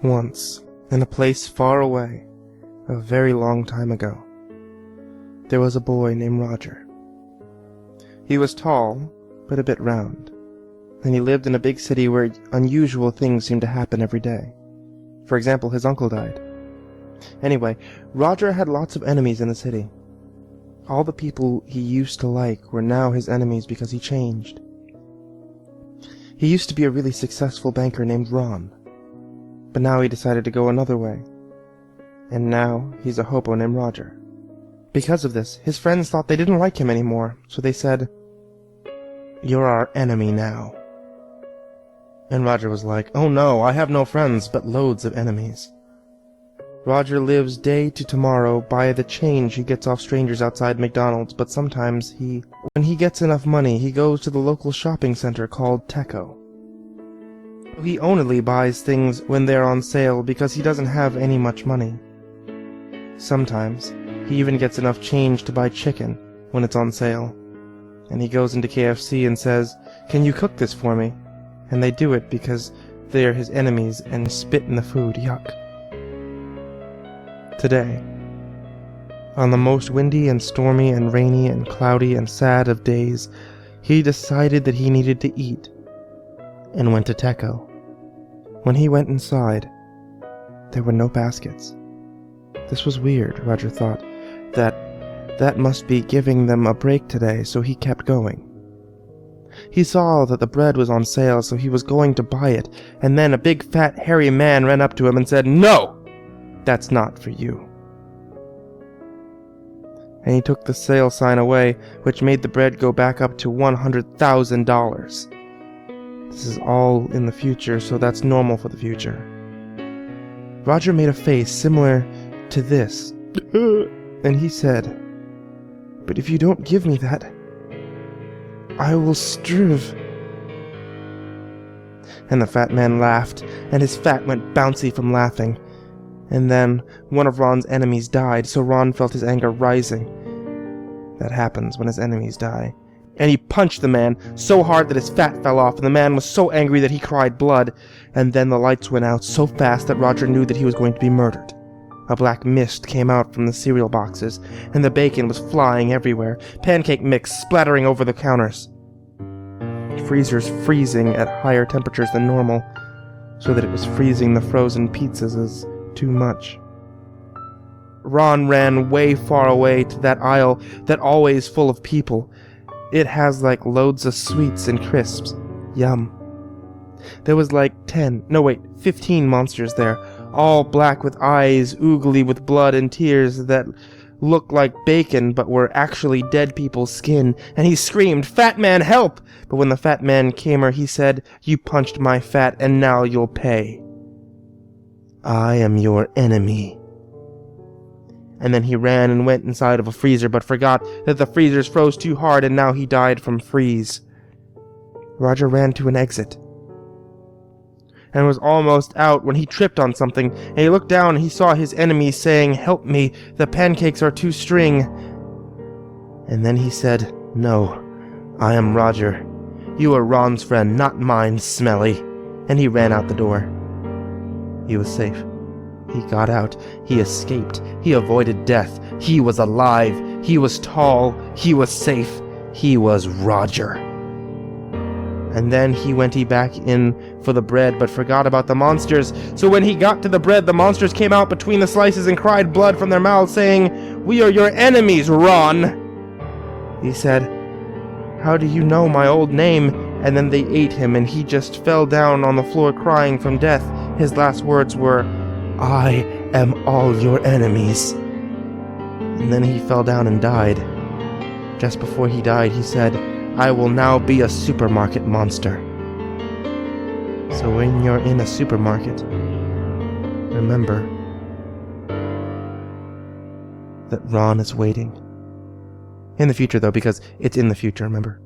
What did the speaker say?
Once, in a place far away, a very long time ago, there was a boy named Roger. He was tall, but a bit round, and he lived in a big city where unusual things seemed to happen every day. For example, his uncle died. Anyway, Roger had lots of enemies in the city. All the people he used to like were now his enemies because he changed. He used to be a really successful banker named Ron, but now he decided to go another way. And now he's a hobo named Roger. Because of this, his friends thought they didn't like him anymore, so they said, "You're our enemy now." And Roger was like, "Oh no, I have no friends, but loads of enemies." Roger lives day to tomorrow by the change he gets off strangers outside McDonald's, but sometimes when he gets enough money, he goes to the local shopping center called Teco. He only buys things when they're on sale because he doesn't have any much money. Sometimes, he even gets enough change to buy chicken when it's on sale. And he goes into KFC and says, "Can you cook this for me?" And they do it because they're his enemies and spit in the food. Yuck. Today, on the most windy and stormy and rainy and cloudy and sad of days, he decided that he needed to eat, and went to Teco. When he went inside, there were no baskets. This was weird, Roger thought. That must be giving them a break today, so he kept going. He saw that the bread was on sale, so he was going to buy it, and then a big fat hairy man ran up to him and said, "No! That's not for you." And he took the sale sign away, which made the bread go back up to $100,000. This is all in the future, so that's normal for the future. Roger made a face similar to this, and he said, "But if you don't give me that, I will starve." And the fat man laughed, and his fat went bouncy from laughing. And then one of Ron's enemies died, so Ron felt his anger rising. That happens when his enemies die. And he punched the man so hard that his fat fell off, and the man was so angry that he cried blood. And then the lights went out so fast that Roger knew that he was going to be murdered. A black mist came out from the cereal boxes, and the bacon was flying everywhere, pancake mix splattering over the counters. Freezers freezing at higher temperatures than normal, so that it was freezing the frozen pizzas as too much. Ron ran way far away to that aisle that always full of people. It has like loads of sweets and crisps. Yum. There was like 15 monsters there, all black with eyes, oogly with blood and tears that looked like bacon but were actually dead people's skin, and he screamed, "Fat man, help!" But when the fat man came he said, "You punched my fat and now you'll pay. I am your enemy." And then he ran and went inside of a freezer, but forgot that the freezers froze too hard, and now he died from freeze. Roger ran to an exit, and was almost out when he tripped on something, and he looked down and he saw his enemy saying, "Help me, the pancakes are too string." And then he said, "No, I am Roger. You are Ron's friend, not mine, smelly." And he ran out the door. He was safe. He got out. He escaped. He avoided death. He was alive. He was tall. He was safe. He was Roger. And then he went back in for the bread, but forgot about the monsters. So when he got to the bread, the monsters came out between the slices and cried blood from their mouths, saying, "We are your enemies, Ron." He said, "How do you know my old name?" And then they ate him, and he just fell down on the floor crying from death. His last words were, "I am all your enemies." And then he fell down and died. Just before he died, he said, "I will now be a supermarket monster." So when you're in a supermarket, remember that Ron is waiting. In the future, though, because it's in the future, remember?